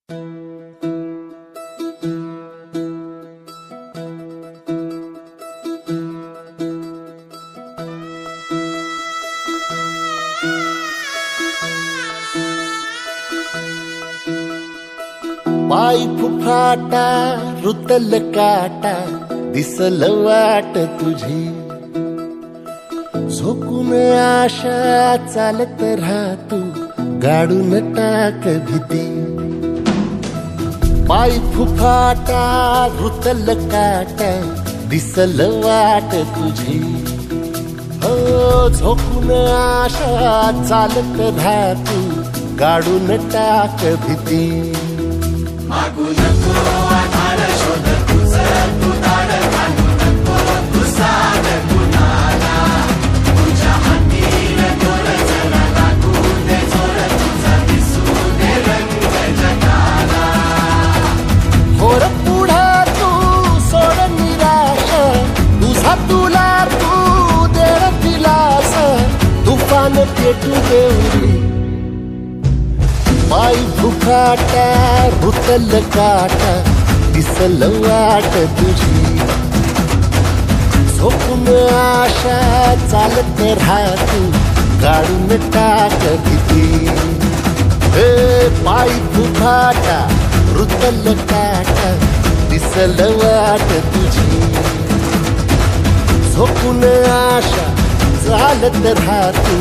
पाय फुफाटा रुतल काटा दिसल वाट तुझी झोकून आशा चालत राहतू गाडून टाक भीती पाय फुफाटा रुतल काटा दिसल वाट तुझी हो झोकून आशा चालत राहतू गाडून टाक भीती मागू नको आधार शोध तुझं तू दाड घालू नको तू साध कुणाला तुझ्या हातीन दोर जरा लागू दे जोर तुझा दिसू दे रंग जगाला होर पुढे तू सोड निराश तुझा तुला तू देर दिलास तुफान पेटू देऊरी पाय फुफाटा रुतल काटा दिसल वाट तुझी झोपून आशा चालत राहतू गाडून टाक भीती पाय फुफाटा रुतल काटा दिसल वाट तुझी झोपून आशा चालत राहतू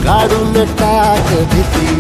गाडून टाक भीती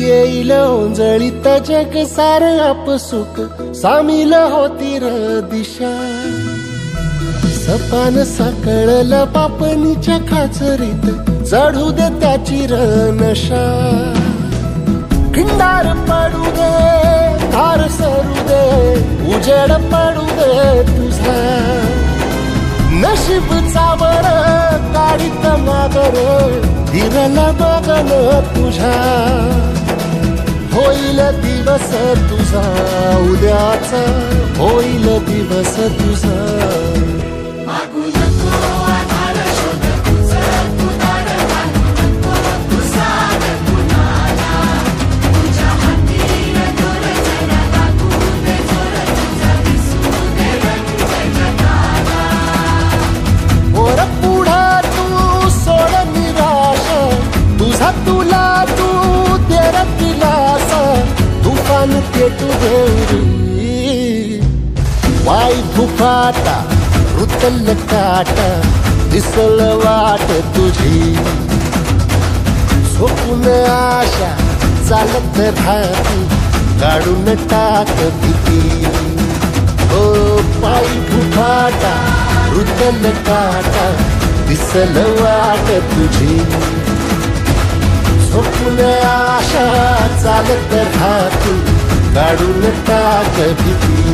येईल ओंजळीत जग सार आपसुक सामील होती र दिशा सपान साकळल पापणीच्या खाचरीत चढू दे त्याची र नशा खिंडार पडू दे धार सरू दे उजेड पडू दे तुझा नशीब चावर काढीत मागर दिरला बघन तुझ्या होईल दिवस तुझा उद्याचा होईल दिवस तुझा मागू नको आधार शोध तुझं तू दाड घालू नको तू साध कुणाला तुझ्या हातीन दोर जरा लागू दे जोर तुझा दिसू दे रंग जगाला वर पुढे तू सोड निराश तुझा तुला तू देर दिलास तुफान पेटू देऊरी पाय फुफाटा रुतल काटा दिसल वाट तुझी झोपून आशा चालत राहतू गाडून टाक भीती पाय फुफाटा रुतल काटा दिसल वाट तुझी झोपून आशा चालत राहतू गाडून टाक भीती